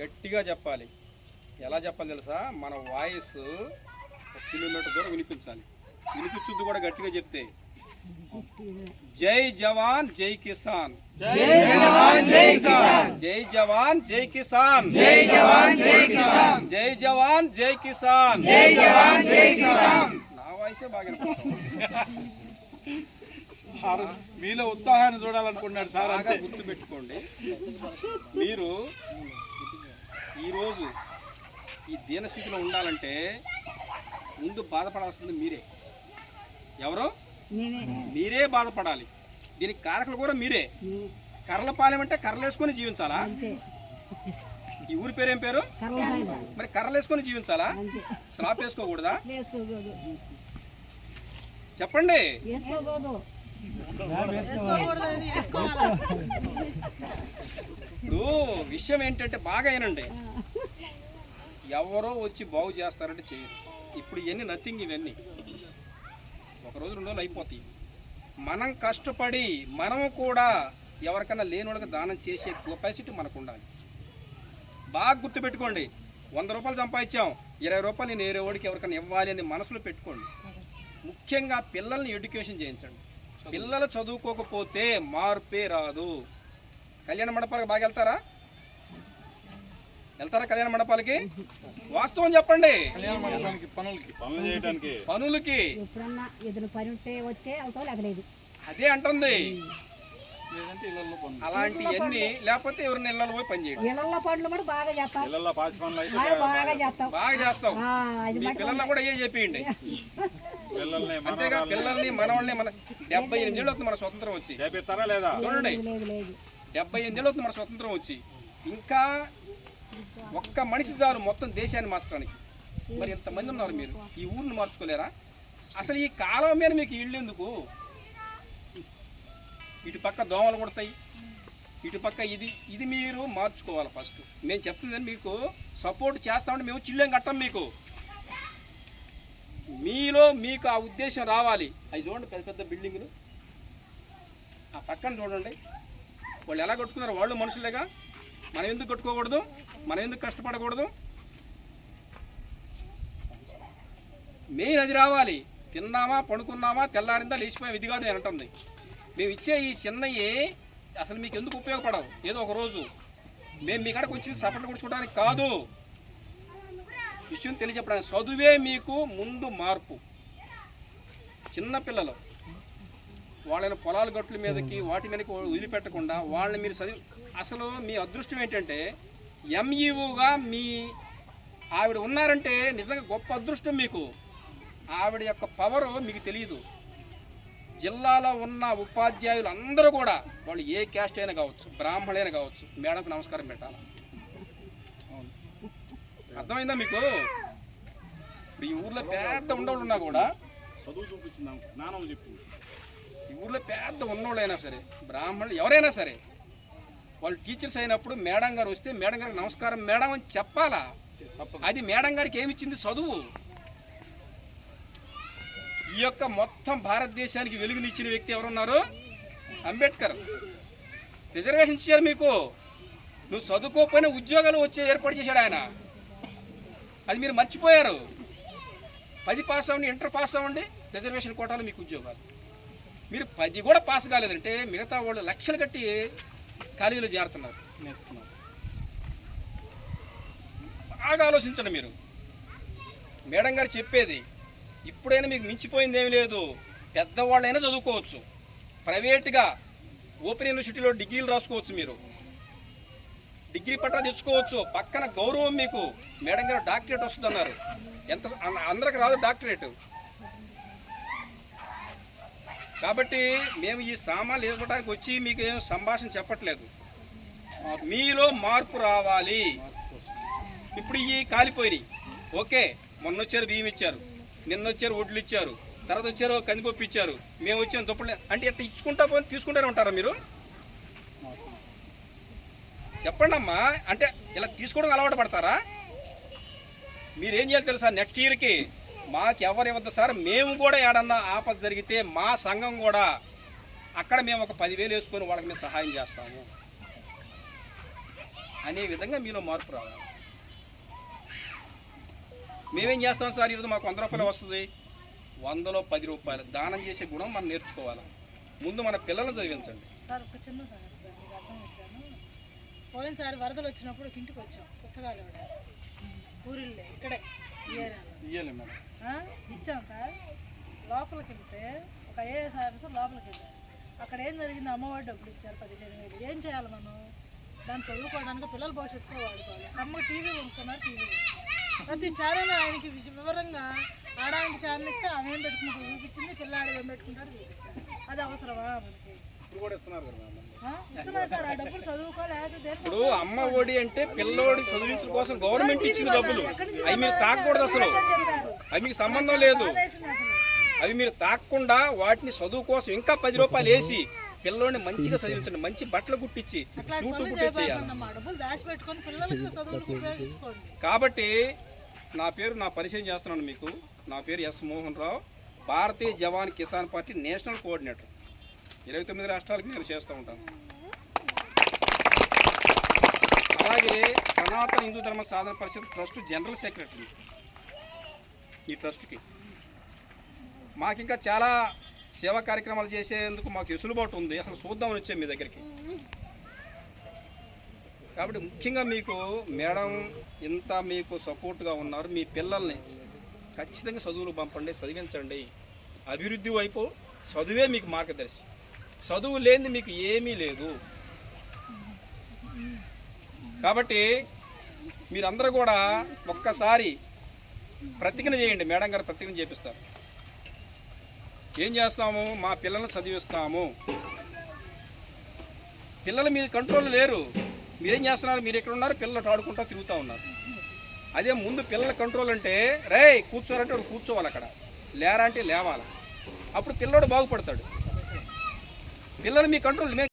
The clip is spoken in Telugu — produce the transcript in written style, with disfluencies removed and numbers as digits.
గట్టిగా చెప్పాలి. ఎలా చెప్పాలి తెలుసా? మన వాయిస్ 1 కిలోమీటర్ దూరం వినిపించాలి. వినిపించుద్ది కూడా గట్టిగా చెప్తే. జై జవాన్ జై కిసాన్, జై జవాన్ జై కిసాన్, జై జవాన్ జై కిసాన్, జై జవాన్ జై కిసాన్, జై జవాన్ జై కిసాన్, జై జవాన్ జై కిసాన్. నా వాయిసే బాగా మీలో ఉత్సాహాన్ని చూడాలనుకున్నాడు సార్. బాగా గుర్తు పెట్టుకోండి. మీరు ఈరోజు ఈ దీనస్థితిలో ఉండాలంటే ముందు బాధపడాల్సింది మీరే. ఎవరో మీరే బాధపడాలి. దీనికి కారకులు కూడా మీరే. కర్రలపాలెం అంటే కర్రలేసుకొని జీవించాలా? ఈ ఊరి పేరు ఏం పేరు? మరి కర్రలేసుకొని జీవించాలా? స్లాప్ వేసుకోకూడదా? చెప్పండి. ఇప్పుడు విషయం ఏంటంటే బాగా ఏనండి, ఎవరో వచ్చి బాగు చేస్తారంటే చేయరు. ఇప్పుడు ఇవన్నీ నథింగ్. ఇవన్నీ ఒక రోజు 2 రోజులు అయిపోతాయి. మనం కష్టపడి మనము కూడా ఎవరికైనా లేని వాళ్ళకి దానం చేసే కెపాసిటీ మనకు ఉండాలి. బాగా గుర్తుపెట్టుకోండి. 100 రూపాయలు సంపాదించాం, 20 రూపాయలు నేను వేరే వాడికి ఎవరికైనా ఇవ్వాలి అని మనసులో పెట్టుకోండి. ముఖ్యంగా పిల్లల్ని ఎడ్యుకేషన్ చేయించండి. పిల్లలు చదువుకోకపోతే మార్పే రాదు. కళ్యాణ మండపాలకు బాగా వెళ్తారా? కళ్యాణ మండపాలకి? వాస్తవం చెప్పండి. కళ్యాణ మండపానికి పనులు చేయడానికి పనులకి అదే అంటుంది. అలాంటివన్నీ లేకపోతే ఎవరిని ఇళ్ళలో పోయి పని చేయండి. ఇళ్ళల్లో పాచి పనులు అయితే బాగా చేస్తాం. మీ పిల్లల్లో కూడా ఏ చెప్పేయండి. అంతేగా పిల్లల్ని మనవాళ్ళని. మన 78 ఏళ్ళు అవుతుంది మన స్వతంత్రం వచ్చి. చేపిస్తారా లేదా? చూడండి, 78 ఏళ్ళు అవుతుంది మన స్వతంత్రం వచ్చి. ఇంకా ఒక్క మనిషి చాలు మొత్తం దేశాన్ని మార్చడానికి. మరి ఎంతమంది ఉన్నారు మీరు? ఈ ఊరిని మార్చుకోలేరా? అసలు ఈ కాలం మీద మీకు ఇళ్ళు ఎందుకు? ఇటు పక్క దోమలు కొడతాయి, ఇటు పక్క ఇది మీరు మార్చుకోవాలి. ఫస్ట్ మేము చెప్తుందని మీకు సపోర్ట్ చేస్తామంటే మేము చిల్లేం కట్టం. మీలో మీకు ఆ ఉద్దేశం రావాలి. అవి చూడండి, పెద్ద పెద్ద బిల్డింగులు ఆ పక్కన చూడండి. వాళ్ళు ఎలా కట్టుకున్నారు? వాళ్ళు మనుషులేగా. మనం ఎందుకు కట్టుకోకూడదు? మనం ఎందుకు కష్టపడకూడదు? మెయిన్ అది రావాలి. తిన్నామా, పడుకున్నామా, తెల్లారిందా, లేచిపోయాం, ఇది కాదు నేను అంటుంది. మేము ఇచ్చే ఈ చిన్నవి అసలు మీకు ఎందుకు ఉపయోగపడవు? ఏదో ఒక రోజు మేము మీ కాడకు వచ్చి సపరేట్ కూర్చోడానికి కాదు, విషయం తెలియజెప్పడానికి. చదువే మీకు ముందు మార్పు. చిన్నపిల్లలు వాళ్ళని పొలాల గట్ల మీదకి వాటి మీదకి వదిలిపెట్టకుండా వాళ్ళని మీరు చదివి. అసలు మీ అదృష్టం ఏంటంటే ఎంఈఓగా మీ ఆవిడ ఉన్నారంటే నిజంగా గొప్ప అదృష్టం మీకు. ఆవిడ యొక్క పవర్ మీకు తెలియదు. జిల్లాలో ఉన్న ఉపాధ్యాయులు అందరూ కూడా వాళ్ళు ఏ క్యాస్ట్ అయినా కావచ్చు, బ్రాహ్మణులైనా కావచ్చు, మేడంకు నమస్కారం పెట్టాలి. అర్థమైందా మీకు? ఇప్పుడు ఈ ఊర్లో పెద్ద ఉన్నోళ్ళు ఉన్నా కూడా చదువు చూపించిందాం, జ్ఞానం చెప్పింది. ఈ ఊర్లో పెద్ద ఉన్నోళ్ళు అయినా సరే, బ్రాహ్మణులు ఎవరైనా సరే, వాళ్ళు టీచర్స్ అయినప్పుడు మేడం గారు వస్తే మేడం గారికి నమస్కారం మేడం అని చెప్పాలా. అది మేడం గారికి ఏమిచ్చింది? చదువు. ఈ యొక్క మొత్తం భారతదేశానికి వెలుగునిచ్చిన వ్యక్తి ఎవరున్నారు? అంబేద్కర్. రిజర్వేషన్ ఇచ్చారు మీకు. నువ్వు చదువుకోకపోయినా ఉద్యోగాలు వచ్చే ఏర్పాటు చేశాడు ఆయన. అది మీరు మర్చిపోయారు. 10 పాస్ అవ్వండి, ఇంటర్ పాస్ అవ్వండి, రిజర్వేషన్ కోటాలో మీకు ఉద్యోగాలు. మీరు 10 కూడా పాస్ కాలేదంటే మిగతా వాళ్ళు లక్షలు కట్టి ఖాళీలు చేరుతున్నారు, నేస్తున్నారు. బాగా ఆలోచించండి మీరు. మేడం గారు చెప్పేది ఇప్పుడైనా మీకు మించిపోయింది ఏమి లేదు. పెద్దవాళ్ళైనా చదువుకోవచ్చు, ప్రైవేట్గా ఓపెన్ యూనివర్సిటీలో డిగ్రీలు రాసుకోవచ్చు, మీరు డిగ్రీ పట్టా తెచ్చుకోవచ్చు. పక్కన గౌరవం మీకు. మేడం గారు డాక్టరేట్ వస్తుందన్నారు. ఎంత అందరికి రాదు డాక్టరేట్. కాబట్టి మేము ఈ సామాన్లు ఇవ్వడానికి వచ్చి మీకు ఏం సంభాషణ చెప్పట్లేదు. మీలో మార్పు రావాలి. ఇప్పుడు ఈ కాలిపోయినాయి, ఓకే. మొన్న వచ్చారు బియ్యం ఇచ్చారు, నిన్న వచ్చారు వడ్లు ఇచ్చారు, తర్వాత వచ్చారు కందిపప్పు ఇచ్చారు, మేము వచ్చాము దుప్పలే అంటే ఎట్లా ఇచ్చుకుంటా పోయి తీసుకుంటారే ఉంటారా మీరు? చెప్పండి అమ్మా. అంటే ఇలా తీసుకోవడం అలవాటు పడతారా? మీరేం చేయాలి తెలుసా? నెక్స్ట్ ఇయర్కి మాకు ఎవరు ఇవ్వద్దు సార్, మేము కూడా ఏడన్నా ఆపద జరిగితే మా సంఘం కూడా అక్కడ మేము ఒక 10,000 వేసుకొని వాళ్ళకి మేము సహాయం చేస్తాము. అనే విధంగా మీలో మార్పు రావాలి. మేమేం చేస్తాం సార్, ఈరోజు మాకు 100 రూపాయలు వస్తుంది, 100లో 10 రూపాయలు దానం చేసే గుణం మనం నేర్చుకోవాలి. ముందు మన పిల్లలను చదివించండి. సార్ ఒక చిన్న సంగతి మీకు అర్థం వచ్చాను. పోయినసారి వరదలు వచ్చినప్పుడు ఒక ఇంటికి వచ్చాం, పుస్తకాలు ఇవ్వడానికి. ఊరిల్లే ఇక్కడే ఈ ఏరియాలో ఇయ్యాలి మేడం. ఇచ్చాం సార్. లోపలికి వెళ్తే ఒక ఐఏఎస్ ఆఫీసర్ లోపలికి వెళ్ళారు. అక్కడ ఏం జరిగింది, అమ్మఒడి డబ్బులు ఇచ్చారు 15,000. ఏం చేయాలి మనం? దాన్ని చదువుకోవడానికి పిల్లల భవిష్యత్తులో వాడుకోవాలి. అమ్మ టీవీ కొనుక్కున్నారు, టీవీ ప్రతి ఛానల్ ఆయనకి వివరంగా ఆడానికి ఛానల్ ఇస్తే ఆమె ఏం పెట్టుకుంటూ చూపించింది, పిల్లాడు ఏం పెట్టుకుంటాడు చూపించారు. అది అవసరమా మనకి? ఇప్పుడు కూడా ఇస్తున్నారు కదా మేడం. ఇస్తున్నారు సార్, ఆ డబ్బులు చదువుకోవాలి. ఇప్పుడు అమ్మ ఒడి అంటే పిల్లోడి చదివించడం కోసం గవర్నమెంట్ ఇచ్చిన డబ్బులు, అవి మీరు తాకూడదు. అసలు అవి మీకు సంబంధం లేదు. అవి మీరు తాకకుండా వాటిని చదువు కోసం ఇంకా 10 రూపాయలు వేసి పిల్లోడిని మంచిగా చదివించండి. మంచి బట్టలు కుట్టించి సూట్లు కుట్టించేయాలి. డబ్బులు దాచిపెట్టుకొని పిల్లలకి చదువులకు ఉపయోగించుకోండి. కాబట్టి నా పరిచయం చేస్తున్నాను మీకు. నా పేరు ఎస్ మోహన్ రావు, భారతీయ జవాన్ కిసాన్ పార్టీ నేషనల్ కోఆర్డినేటర్. 29 రాష్ట్రాలకు నేను చేస్తూ ఉంటాను. అలాగే సనాతన హిందూ ధర్మ సాధన పరిషత్ ట్రస్ట్ జనరల్ సెక్రటరీ. ఈ ట్రస్ట్కి మాకు ఇంకా చాలా సేవా కార్యక్రమాలు చేసేందుకు మాకు వెసులుబాటు ఉంది. అసలు చూద్దామని వచ్చాం మీ దగ్గరికి. కాబట్టి ముఖ్యంగా మీకు మేడం ఇంత మీకు సపోర్ట్గా ఉన్నారు. మీ పిల్లల్ని ఖచ్చితంగా చదువులు పంపండి, చదివించండి. అభివృద్ధి వైపు చదువే మీకు మార్గదర్శి. చదువు లేనిది మీకు ఏమీ లేదు. కాబట్టి మీరందరూ కూడా ఒక్కసారి ప్రతిజ్ఞ చేయండి. మేడం గారు ప్రతిజ్ఞ చేపిస్తారు. ఏం చేస్తాము? మా పిల్లల్ని చదివిస్తాము. పిల్లలు మీ కంట్రోల్ లేరు. మీరేం చేస్తున్నారు? మీరు ఎక్కడ ఉన్నారు? పిల్లలు ఆడుకుంటూ తిరుగుతూ ఉన్నారు. అదే ముందు పిల్లల కంట్రోల్ అంటే రే కూర్చోరంటే వాడు కూర్చోవాలి, అక్కడ లేరా అంటే లేవాలి. అప్పుడు పిల్లోడు బాగుపడతాడు. పిల్లలు మీ కంట్రోల్